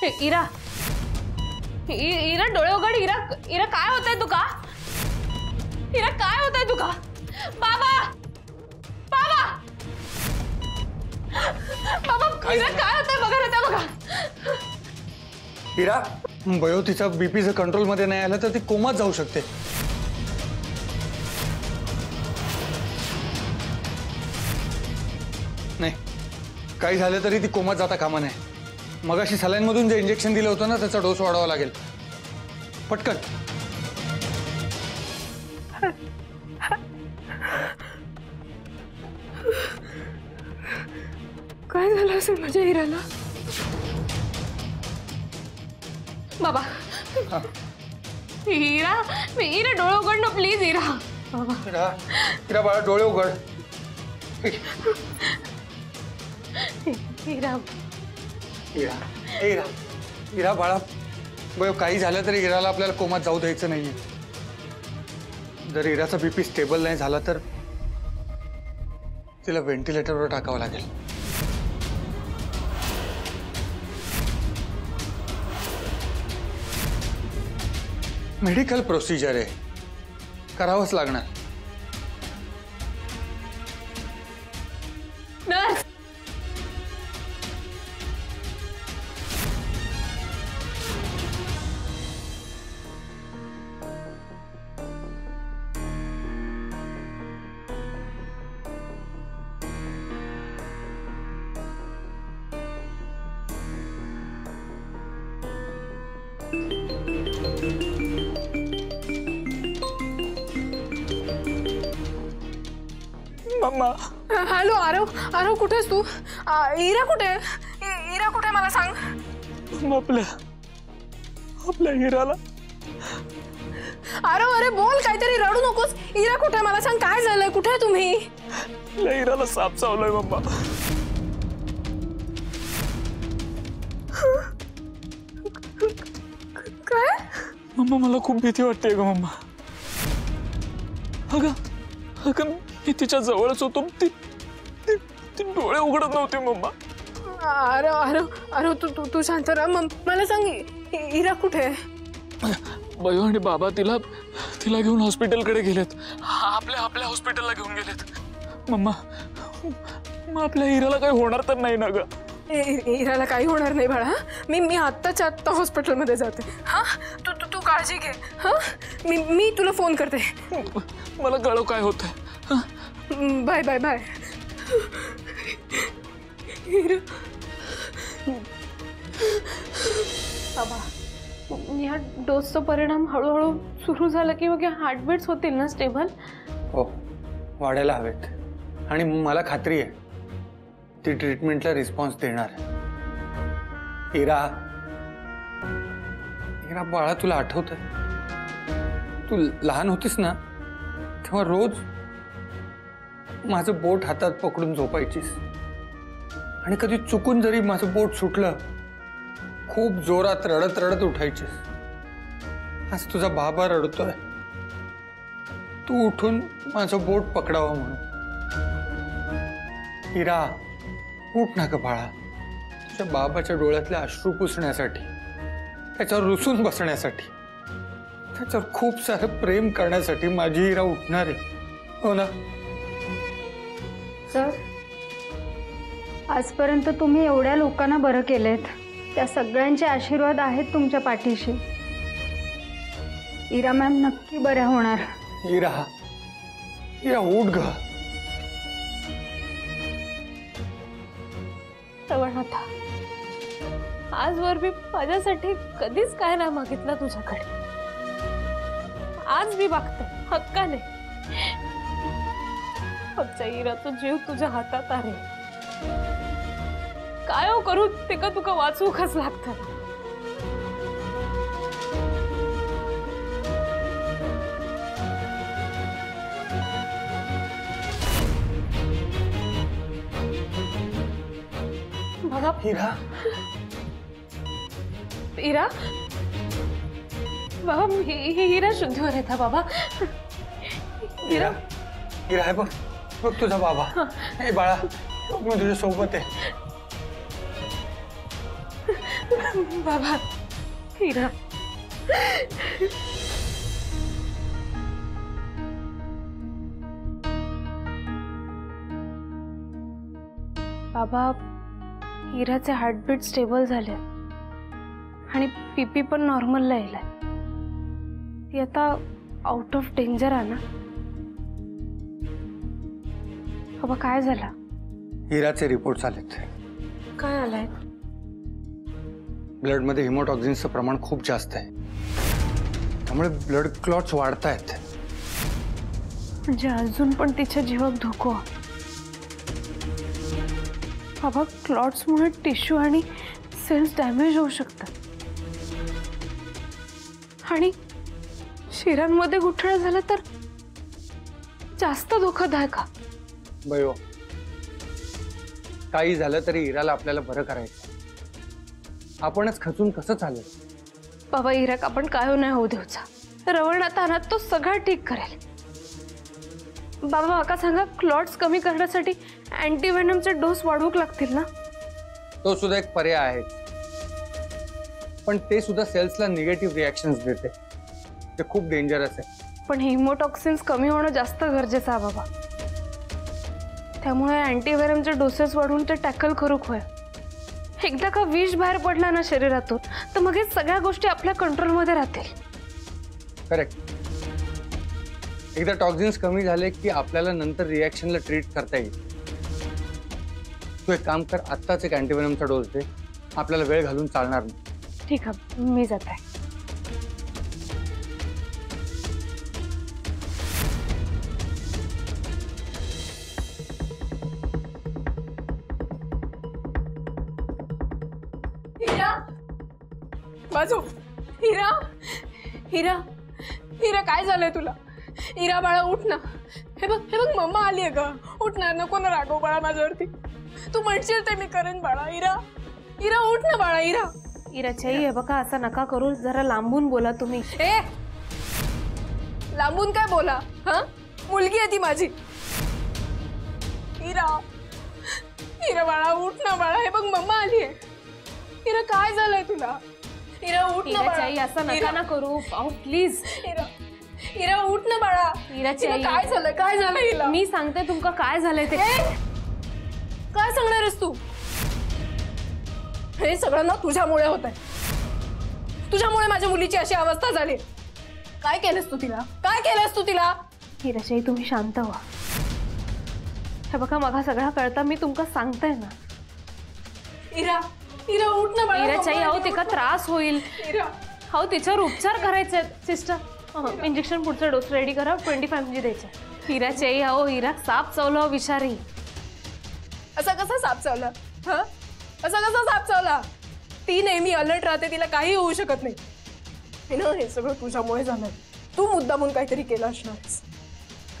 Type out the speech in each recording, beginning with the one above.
इरा इरा डोळे उघड. इरा इरा काय होतंय तुका? इरा काय होतंय तुका? बाबा बाबा बाबा इरा काय होतंय बघा ना बघा. इरा बयो तिचा बीपी जर कंट्रोल मध्ये नाही आलं तर ती कोमात जाऊ शकते. नाही काही झालं तरी ती कोमात जाता कामा नये. मगाशी सलाईन मधून जे इंजेक्शन दिलं होतं ना त्याचा डोस वाढवावा लागेल पटकन. काय झालं असेल माझ्या हिराला? बाबा हिरा हिरा डोळे उघड ना प्लीज. हिरा बाबा इरा इरा बाळा डोळे उघड. हिरा इरा इरा इरा बाळा बयो काही झालं तरी इराला आपल्याला कोमात जाऊ द्यायचं नाहीये. जर इराचा बीपी स्टेबल नाही झाला तर तिला व्हेंटिलेटरवर टाकावं लागेल. मेडिकल प्रोसिजर आहे करावंच लागणार. Nurse mamma. Hello Aarav Aarav कुठेस तू? इरा कुठे? इरा कुठे मला सांग. आपल्या हिराला. आरव अरे बोल काहीतरी रडू नकोस. इरा कुठे मला सांग काय झालंय? कुठे तुम्ही? आपल्या हिराला साप चावलाय मम्मा. काय? मम्मा मला खूप भीती वाटते ग मम्मा. अगं मी तिच्या जवळच होतो. ती डोळे उघडत नव्हती मम्मा. आरव आरव आरव तू तू शांत राहा. मला सांग इरा कुठे? बयो आणि बाबा तिला घेऊन हॉस्पिटलकडे गेलेत. आपल्या हॉस्पिटलला घेऊन गेलेत मम्मा. मग आपल्या हिराला काही होणार तर नाही ना ग? इराला काही होणार नाही बाळा. मी आत्ताच्या आत्ता हॉस्पिटलमध्ये जाते. हा तू काळजी घे. हा मी तुला फोन करते. मला कळव काय होतंय. Bye bye bye. बाबा ह्या डोसचा परिणाम हळूहळू सुरू झाला की मग हार्टबीट्स होतील ना स्टेबल? हो वाढायला हवेत. आणि मला खात्री आहे ती ट्रीटमेंटला रिस्पॉन्स देणार. इरा इरा बाळा तुला आठवतंय तू लहान होतीस ना तेव्हा रोज माझं बोट हातात पकडून झोपायचीस. आणि कधी चुकून जरी माझं बोट सुटलं खूप जोरात रडत रडत उठायचीस. आज तुझा बाबा रडतोय तू उठून माझं बोट पकडावं म्हणून. इरा उठ ना ग बाळा. तुझ्या बाबाच्या डोळ्यातले अश्रू पुसण्यासाठी त्याच्यावर रुसून बसण्यासाठी त्याच्यावर खूप सारं प्रेम करण्यासाठी माझी इरा उठणार आहे. हो ना? सर आजपर्यंत तुम्ही एवढ्या लोकांना बरं केलेत. त्या सगळ्यांचे आशीर्वाद आहेत तुमच्या पाठीशी. इरा मॅम नक्की बऱ्या होणार. इरा इरा उठ ग. श्रवणाथा आजवर मी माझ्यासाठी कधीच काय नाही मागितलं तुझ्याकडे. आज मी मागते हक्काने. आमच्या इराचा जीव तुझ्या हातात आहे. काय हो करू ते का तुका वाचूकच लागतं. बघा इरा इरा बाबा हिरा शुद्धीवर येता बाबा. इरा इरा आहे बघ बघ तुझा बाबा. हे बाळा मी तुझ्या सोबत आहे. बाबा हिरा बाबा हिराचे हार्टबीट स्टेबल झाले आणि पीपी पण नॉर्मलला येलाय. ती आता आउट ऑफ डेंजर आहे ना. बाबा काय झाला? हिराचे रिपोर्ट्स आलेत. काय आलाय? ब्लड मध्ये हिमोटॉक्सिनचं प्रमाण खूप जास्त आहे, त्यामुळे ब्लड क्लॉट्स वाढत आहेत. म्हणजे अजून पण तिच्या जीवाक धोको. बाबा क्लॉट्समुळे टिश्यू आणि सेल्स डॅमेज होऊ शकतात आणि शिरांमध्ये गुठळा झाला तर जास्त धोकादायक. बयो, काही झालं तरी हिराला आपल्याला बरं करायचं. आपणच खचून कसं चालेल? बाबा हिराक आपण काय नाही होऊ देऊचा. रवण आता अनात तो सगळं ठीक करेल. बाबा माका सांगा, क्लॉट्स कमी करण्यासाठी अँटीव्हेनमचे डोस वाढवूक लागतील ना? तो सुद्धा एक पर्याय आहे, पण ते सुद्धा सेल्सला निगेटिव्ह रिॲक्शन्स देते. ते खूप डेंजरस आहे. पण हिमोटॉक्सिन्स कमी होणं जास्त गरजेचं आहे बाबा. त्यामुळे अँटीव्हेनमचे डोसेस वाढवून ते टॅकल करूक होय. एकदा का विष बाहेर पडला ना शरीरातून तर मग हे सगळ्या गोष्टी आपल्या कंट्रोलमध्ये राहतील. करेक्ट. एकदा टॉक्सिन्स कमी झाले की आपल्याला नंतर रिॲक्शनला ट्रीट करता येईल. तू एक काम कर, आत्ताच एक अँटीव्हेनमचा डोस दे. आपल्याला वेळ घालून चालणार नाही. ठीक आहे, मी जात आहे. हिरा बाजू. हिरा हिरा हिरा काय झालंय तुला? हिरा बाळा उठ ना. हे बघ मम्मा आली आहे ग. उठ ना, नको ना रागव बाळा माझ्यावरती. तू म्हणशील ते मी करेन बाळा. हिरा हिरा उठ ना बाळा. हिरा हिराच्याई हे बघा असं नका करू. जरा लांबून बोला तुम्ही. ए लांबून काय बोला? हा मुलगी आहे ती माझी. हिरा हिरा बाळा उठ ना बाळा. हे बघ मम्मा आली आहे. हिरा काय झालंय तुला? हिरा उठ ना बाळा. असं नका ना करू प्लीज. हिरा हिरा उठ ना बाळा. हिराच्याई काय झालं? काय झालं हिला? मी सांगते तुमका काय झालंय ते. काय सांगणार आहेस तू? हे सगळं ना तुझ्यामुळे होत आहे. तुझ्यामुळे माझ्या मुलीची अशी अवस्था झाली. काय केलंस तू तिला? काय केलंस तू तिला? हिराच्याई तुम्ही शांत व्हा. हे बघा मला सगळं कळतं. मी तुमका सांगते ना. हिरा हिरा उठ ना बाळा. हिराच्याई अहो तिका त्रास होईल. हिरा हो तिच्यावर उपचार करायचे सिस्टर. इंजेक्शन पुढचा डोस रेडी करा. 25 mg द्यायचे. हिराच्याई अहो हिरा साप चावला विचारी. असं कसं साप चावला? हा असं कसं साप चावला? ती नेहमी अलर्ट राहते. तिला काही होऊ शकत नाही. हे सगळं तुझ्यामुळे झालंय. तू मुद्दामून काहीतरी केलं असणारस.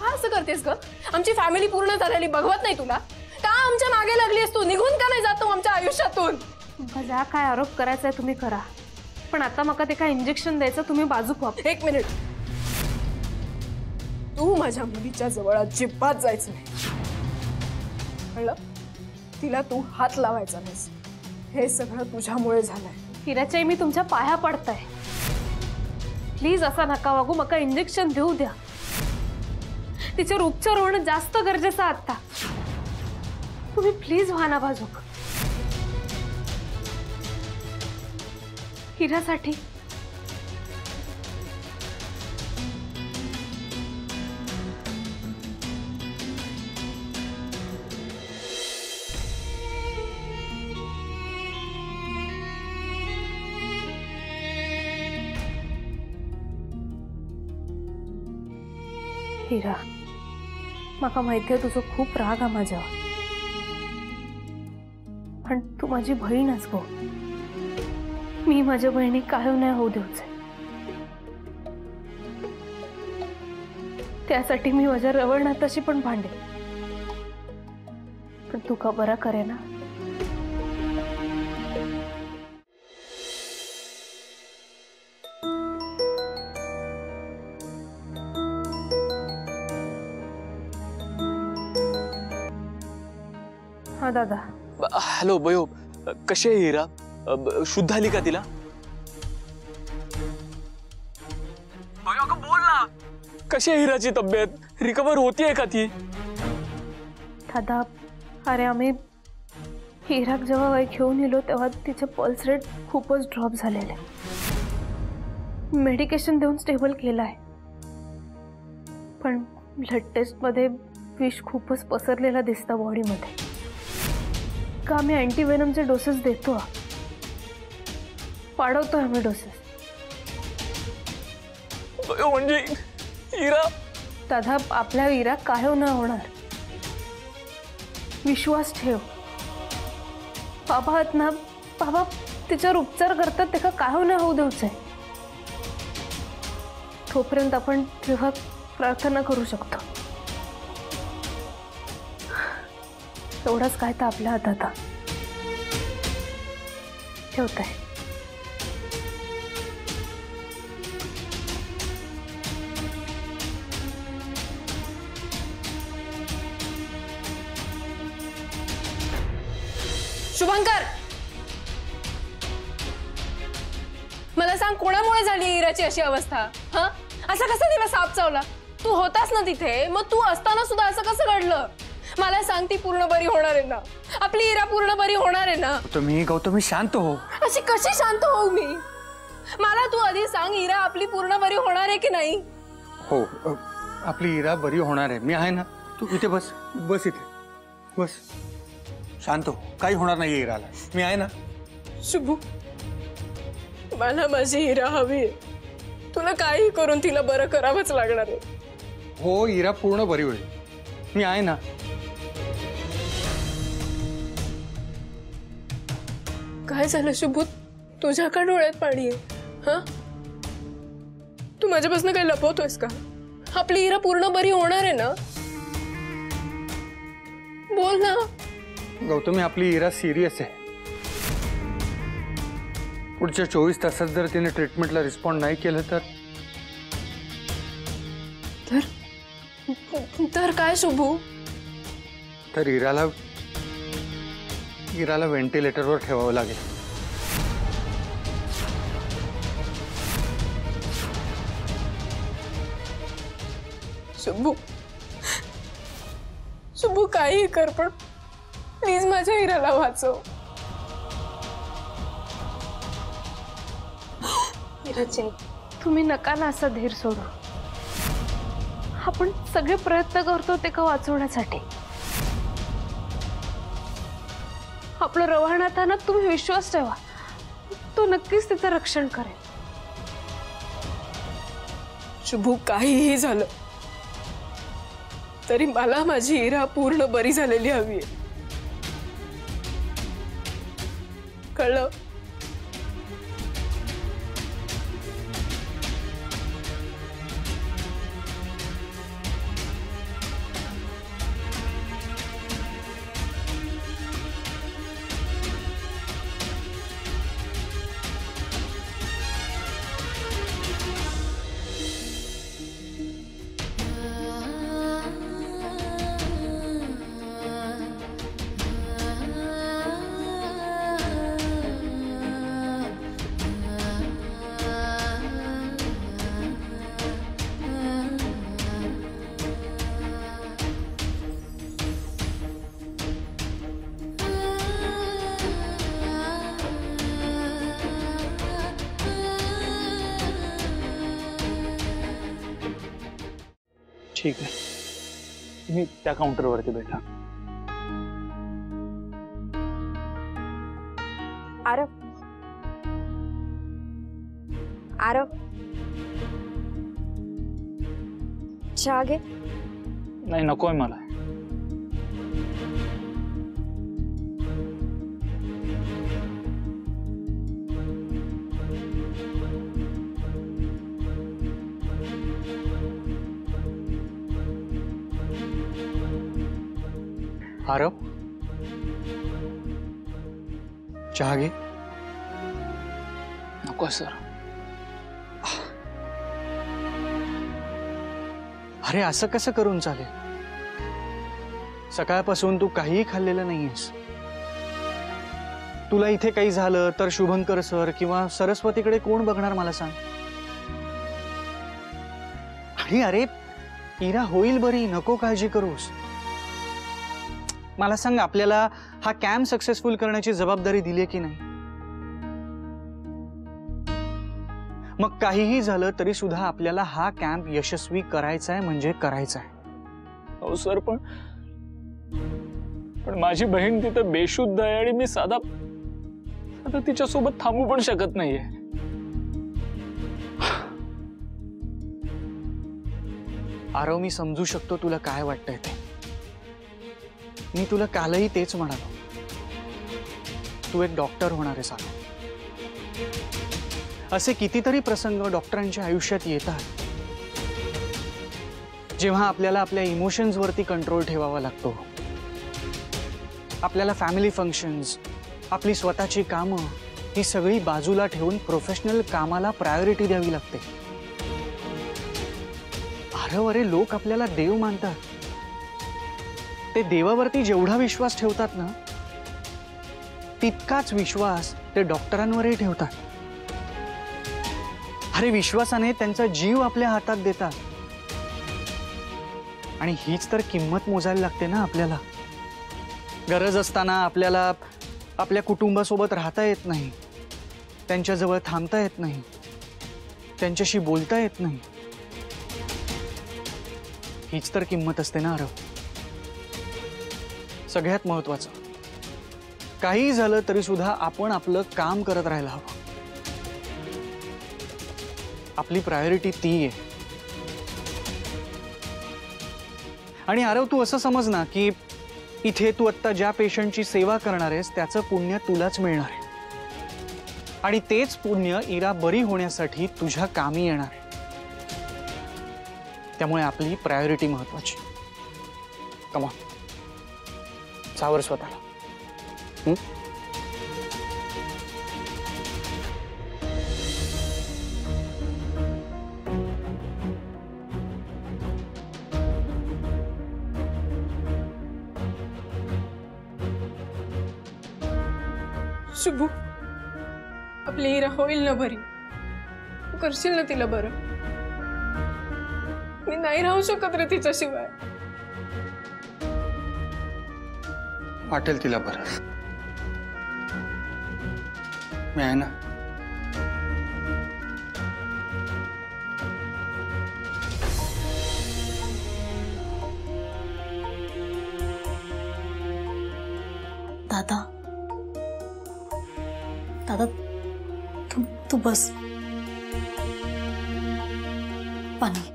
का असं करतेस ग? आमची फॅमिली पूर्ण झालेली बघवत नाही तुला? का आमच्या मागे लागलीस तू? निघून का नाही जातो आमच्या आयुष्यातून? तुमका ज्या काय आरोप करायचा आहे तुम्ही करा, पण आता मका ते काय इंजेक्शन द्यायचं तुम्ही बाजूक व्हा. एक मिनिट. तू माझ्या मुलीच्या जवळ अजिबात जायचं नाही. कळलं? तिला तू हात लावायचा नाहीस. हे सगळं तुझ्यामुळे झालंय. हिराच्याई मी तुमच्या पाया पडताय. प्लीज असा नका वागू. मका इंजेक्शन देऊ द्या. तिच्यावर उपचार होणं जास्त गरजेचं आता. तुम्ही प्लीज व्हा ना बाजूक. हिरासाठी. हिरा माका माहिती आहे तुझं खूप राग आहे माझ्यावर, पण तू माझी बहीणच गो. मी माझ्या बहिणी काय नाही होऊ देऊच. त्यासाठी मी माझ्या रवळनाथाशी पण भांडे, पण तू का बरा करे ना. हा दादा. हॅलो बयो, कशी आहे हिरा? शुद्ध आली का तिला? बोल ना, कशी आहे हिराची तब्येत? रिकवर होतीये का ती? दादा, अरे आम्ही हिराक जेव्हा घेऊन गेलो तेव्हा तिचे पल्स रेट खूपच ड्रॉप झालेले. मेडिकेशन देऊन स्टेबल केलाय, पण ब्लड टेस्टमध्ये विष खूपच पसरलेला दिसतं बॉडीमध्ये. का आम्ही अँटीवेनमचे डोसेस देतो, वाढवतोय आम्ही डोसेस. म्हणजे हिरा? दादा, आपल्या हिरा काय नाही होणार, विश्वास ठेव. बाबा आहेत ना, बाबा तिच्यावर उपचार करतात, ते काय नाही होऊ देऊच आहे. तोपर्यंत आपण तेव्हा प्रार्थना करू शकतो. एवढंच काय तर आपल्या हातात. ठेवत आहे. शुभंकर, मला सांग, कोणामुळे झाली हिराची अशी अवस्था? हा, असं कसं तिला साप चावला? तू होतास ना तिथे, मग तू असताना सुद्धा असं कसं घडलं? मला सांग, ती पूर्ण बरी होणार आहे ना? आपली हिरा पूर्ण बरी होणार आहे ना? गौतमी शांत हो. अशी कशी शांत होऊ मी? मला तू आधी सांग, हिरा आपली पूर्ण बरी होणार आहे की नाही? हो, आपली हिरा बरी होणार आहे. मी आहे ना, तू इथे बस. बस इथे बस. शांत हो, काही होणार नाही हिराला. मी आहे ना. शुभू, मला माझी हिरा हवी. तुला काही करून तिला बरं करावंच लागणार आहे. हो, हिरा पूर्ण बरी होईल. मी आहे ना. काय झालं शुभू? तुझ्या का डोळ्यात पाणी आहे? हा, तू माझ्यापासून काही लपवतोयस का? आपली हिरा पूर्ण बरी होणार आहे ना? बोल ना. गौतमी, आपली हिरा सिरियस आहे. पुढच्या 24 तासात जर तिने ट्रीटमेंटला रिस्पॉन्ड नाही केलं तर काय शुभू? तर हिराला व्हेंटिलेटरवर ठेवावं लागेल. शुभू, काही कर, पण प्लीज माझ्या हिराला वाचव. तुम्ही नका ना असा धीर सोडू. आपण सगळे प्रयत्न करतो ते का वाचवण्यासाठी. आपलं रवानाथाना तुम्ही विश्वास ठेवा, तो नक्कीच तिचं रक्षण करेल. शुभू, काहीही झालं तरी मला माझी हिरा पूर्ण बरी झालेली हवी आहे. कळलं? ठीक आहे, तुम्ही त्या काउंटरवरती बैठा. आरव, आरव, चहा घे. नाही, नकोय मला. आरव, चहा घे. नको सर. अरे असं कसं करून चालेल? सकाळपासून तू काहीही खाल्लेलं नाहीयेस. तुला इथे काही झालं तर शुभंकर सर किंवा सरस्वतीकडे कोण बघणार मला सांग. आणि अरे इरा होईल बरी, नको काळजी करूस. मला सांग, आपल्याला हा कॅम्प सक्सेसफुल करण्याची जबाबदारी दिली की नाही? मग काहीही झालं तरी सुद्धा आपल्याला हा कॅम्प यशस्वी करायचा आहे म्हणजे करायचा आहे. हो सर, पण माझी बहीण तिथं बेशुद्ध आहे आणि मी साधा तिच्यासोबत थांबू पण शकत नाहीये. आरव, मी समजू शकतो तुला काय वाटतंय ते. मी तुला कालही तेच म्हणालो, तू एक डॉक्टर होणार आहेस आरव. असे कितीतरी प्रसंग डॉक्टरांच्या आयुष्यात येतात जेव्हा आपल्याला आपल्या इमोशन्सवरती कंट्रोल ठेवावा लागतो. आपल्याला फॅमिली फंक्शन्स, आपली स्वतःची कामं ही सगळी बाजूला ठेवून प्रोफेशनल कामाला प्रायोरिटी द्यावी लागते. अरे लोक आपल्याला देव मानतात. ते देवावरती जेवढा विश्वास ठेवतात ना, तितकाच विश्वास ते डॉक्टरांवरही ठेवतात. अरे विश्वासाने त्यांचा जीव आपल्या हातात देतात. आणि हीच तर किंमत मोजायला लागते ना आपल्याला. गरज असताना आपल्याला आपल्या कुटुंबासोबत राहता येत नाही, त्यांच्याजवळ थांबता येत नाही, त्यांच्याशी बोलता येत नाही. हीच तर किंमत असते ना आरव. सगळ्यात महत्वाचं, काही झालं तरी सुद्धा आपण आपलं काम करत राहायला हवं. आपली प्रायोरिटी ती आहे. आणि आरव, तू असं समज ना की इथे तू आत्ता ज्या पेशंटची सेवा करणार आहेस त्याचं पुण्य तुलाच मिळणार आहे. आणि तेच पुण्य इरा बरी होण्यासाठी तुझ्या कामी येणार आहे. त्यामुळे आपली प्रायोरिटी महत्वाची. कमा सावर स्वतःला. शुभू, आपली हिरा होईल ना बरी? तू करशील ना तिला बरं? मी नाही राहू शकत रे तिच्याशिवाय. वाटेल तिला बरं. मी आहे ना. दादा, दादा, तू बस. पाणी.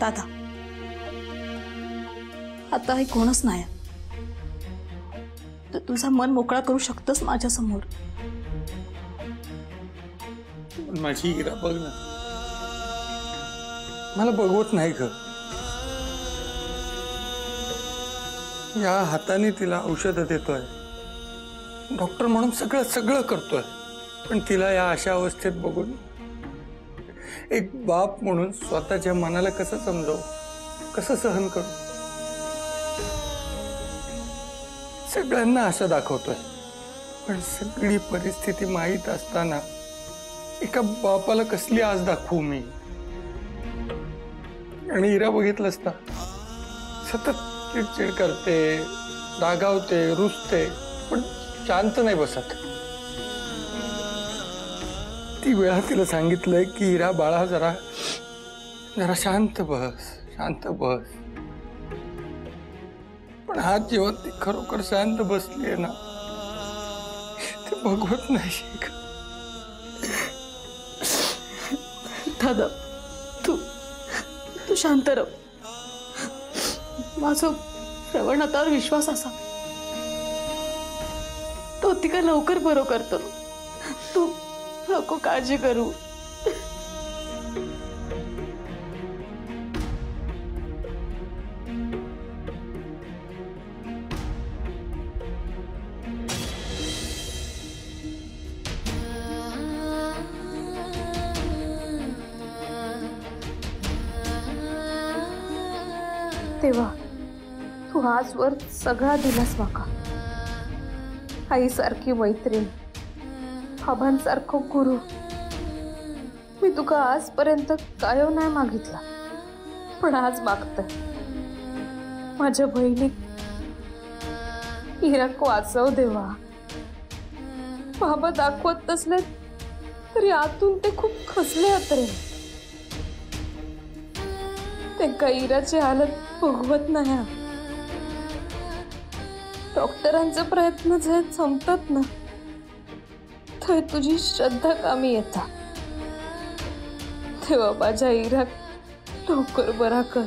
दादा, आता हे कोणच नाही. तुझा मन मोकळा करू शकतोस माझ्या समोर. माझी हिरा बघ ना, मला बघवत नाही ग. या हाताने तिला औषधं देतोय, डॉक्टर म्हणून सगळं सगळं करतोय, पण तिला या अशा अवस्थेत बघून एक बाप म्हणून स्वतःच्या मनाला कसं समजावू, कसं सहन करू? सगळ्यांना आशा दाखवतोय, पण सगळी परिस्थिती माहीत असताना एका बापाला कसली आस दाखवू मी? आणि हिरा बघितलंस ना, सतत चिडचिड करते, रागावते, रुसते, पण शांत नाही बसत. ती वेळा तिला सांगितलंय की हिरा बाळा, जरा जरा शांत बस, शांत बस. पण आज जेव्हा ती खरोखर शांत बसली आहे ना, ते बघवत नाही. दादा, तू शांत राह. माझं श्रवणातावर विश्वास असा, तो ती का लवकर बरं करतो. तू नको काळजी करू. देवा, तू आजवर सगळा दिलास माका. आईसारखी मैत्रीण, बाबांसारखं गुरु. मी तुका आजपर्यंत कायव नाही मागितला, पण आज मागतंय. माझ्या बहिणीक इराक वाचव देवा. बाबा दाखवत नसले तरी आतून ते खूप खचले रे. त्यांका इराची हालत भोगवत नाही. डॉक्टरांचे प्रयत्न जे संपतात ना, थंय तुझी श्रद्धा कामी येता. तेव्हा माझ्या इराक लवकर बरा कर.